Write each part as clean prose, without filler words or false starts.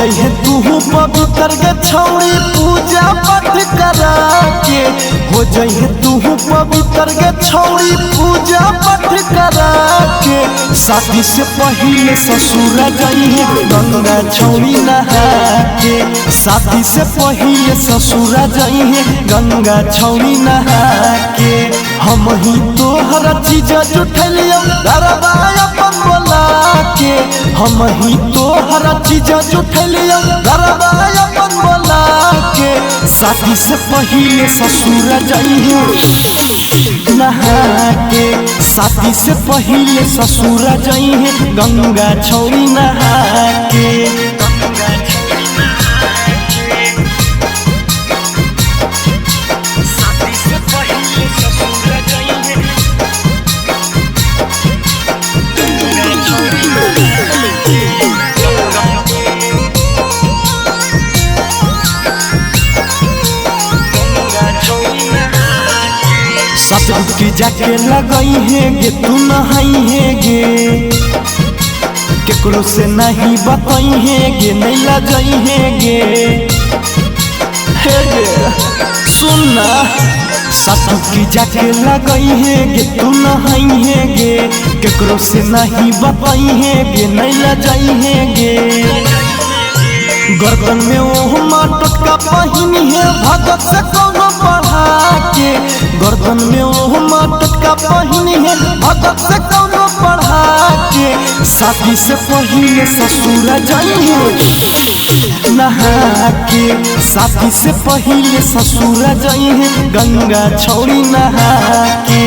जइहे तू पवित्र गे छौड़ी पूजा पाठ करा के। हो जइहे तू पवित्र गे छौड़ी पूजा पाठ करा के। शादी से पहले ससुर जइहे गंगा छौड़ी नहा के। शादी से पहले ससुर जइहे गंगा छौड़ी नहा के। हम ही तोहर चीज जुठलियो दरबा अपन बोला के। हम ही तोहर चीज जुठलियो दरबा अपन बोला के। शादी से पहले ससुर जइहे नहा के। शादी से पहले ससुर जइहे गंगा छौड़ी नहा के। ससुर की जाके लगई है गे तू नहाई है गे। केकरो से नहीं बताई है गे नहीं लजई है गे। हे गे सुनना ससुर की जाके लगई है गे तू नहाई है गे। केकरो से नहीं बताई है गे नहीं लजई है गे। गर्दन में ओह माटक का पहिनी है भगत से कोनो पढ़ा के। गर्दन में ओह माटक का पहिनी है भगत से कोनो पढ़ा के। शादी से पहले ससुर जइहे नहा के। शादी से पहले ससुर जइहे गंगा छौड़ी नहा के।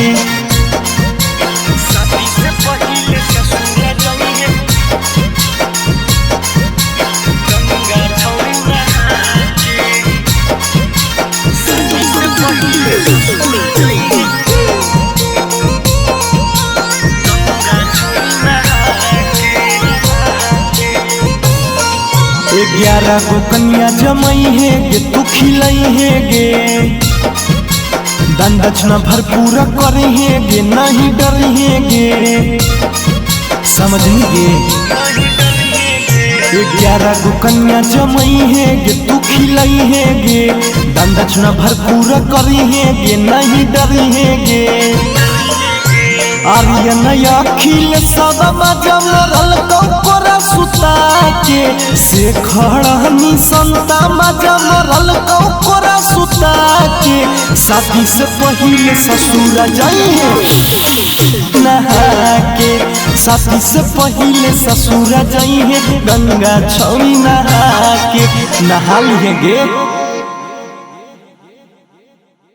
ग्यारह गो कन्या जमई है गे तू खिलई है गे। दान दक्षिणा भरपूर करे है गे नहीं डरी है गे। समझनी गे 11 गो कन्या जमई है गे तू खिलई है गे। दान दक्षिणा भरपूर करी है गे नहीं डरी है गे। आर्यन अखिल सदम जमरल कौरा सुता के। से खड़नी संता जमरल कौरा सुता के। शादी से पहले ससुर जइहे नहा के। शादी से पहले ससुर जइहे गंगा छौड़ी नहा के। नहा लिए गे।